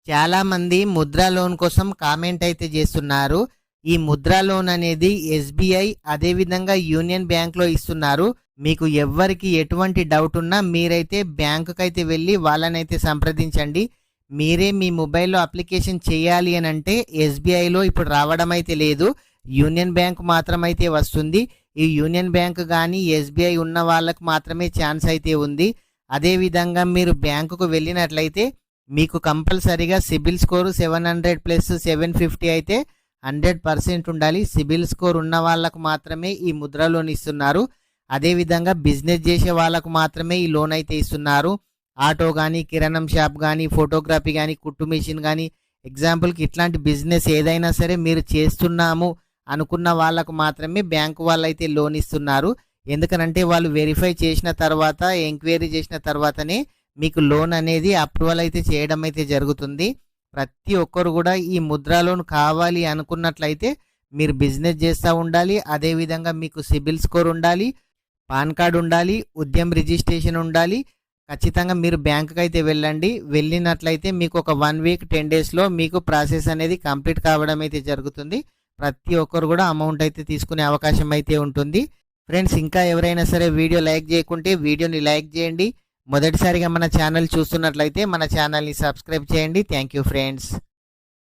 చాలా మంది ముద్రా లోన్ కోసం కామెంట్ అయితే చేస్తున్నారు. ఈ ముద్రా లోన్ అనేది ఎస్బీఐ అదేవిధంగా యూనియన్ బ్యాంక్లో ఇస్తున్నారు. మీకు ఎవ్వరికి ఎటువంటి డౌట్ ఉన్నా మీరైతే బ్యాంకుకైతే వెళ్ళి వాళ్ళనైతే సంప్రదించండి. మీరే మీ మొబైల్లో అప్లికేషన్ చేయాలి అని అంటే ఎస్బీఐలో ఇప్పుడు రావడం అయితే లేదు, యూనియన్ బ్యాంక్ మాత్రమైతే వస్తుంది. ఈ యూనియన్ బ్యాంక్ కానీ ఎస్బీఐ ఉన్న వాళ్ళకు మాత్రమే ఛాన్స్ అయితే ఉంది. అదేవిధంగా మీరు బ్యాంకుకు వెళ్ళినట్లయితే మీకు కంపల్సరీగా సిబిల్ స్కోరు 700 ప్లస్ 750 అయితే 100% ఉండాలి. సిబిల్ స్కోర్ ఉన్న వాళ్ళకు మాత్రమే ఈ ముద్ర లోన్ ఇస్తున్నారు. అదేవిధంగా బిజినెస్ చేసే వాళ్ళకు మాత్రమే ఈ లోన్ అయితే ఇస్తున్నారు. ఆటో కానీ, కిరాణం షాప్ కానీ, ఫోటోగ్రఫీ కానీ, కుట్టు మెషిన్ కానీ, ఎగ్జాంపుల్కి ఇట్లాంటి బిజినెస్ ఏదైనా సరే మీరు చేస్తున్నాము అనుకున్న వాళ్ళకు మాత్రమే బ్యాంకు వాళ్ళు అయితే లోన్ ఇస్తున్నారు. ఎందుకనంటే వాళ్ళు వెరిఫై చేసిన తర్వాత, ఎంక్వైరీ చేసిన తర్వాతనే మీకు లోన్ అనేది అప్రూవల్ అయితే చేయడం అయితే జరుగుతుంది. ప్రతి ఒక్కరు కూడా ఈ ముద్రా లోన్ కావాలి అనుకున్నట్లయితే మీరు బిజినెస్ చేస్తూ ఉండాలి. అదేవిధంగా మీకు సిబిల్ స్కోర్ ఉండాలి, పాన్ కార్డ్ ఉండాలి, ఉద్యమ్ రిజిస్ట్రేషన్ ఉండాలి. ఖచ్చితంగా మీరు బ్యాంకుకి అయితే వెళ్ళండి. వెళ్ళినట్లయితే మీకు ఒక 1 వీక్ 10 డేస్లో మీకు ప్రాసెస్ అనేది కంప్లీట్ కావడం అయితే జరుగుతుంది. ప్రతి ఒక్కరు కూడా అమౌంట్ అయితే తీసుకునే అవకాశం అయితే ఉంటుంది. ఫ్రెండ్స్, ఇంకా ఎవరైనా సరే వీడియో లైక్ చేయకుంటే వీడియోని లైక్ చేయండి. మొదటిసారిగా మన ఛానల్ చూస్తున్నట్లయితే మన ఛానల్ని సబ్స్క్రైబ్ చేయండి. Thank you friends.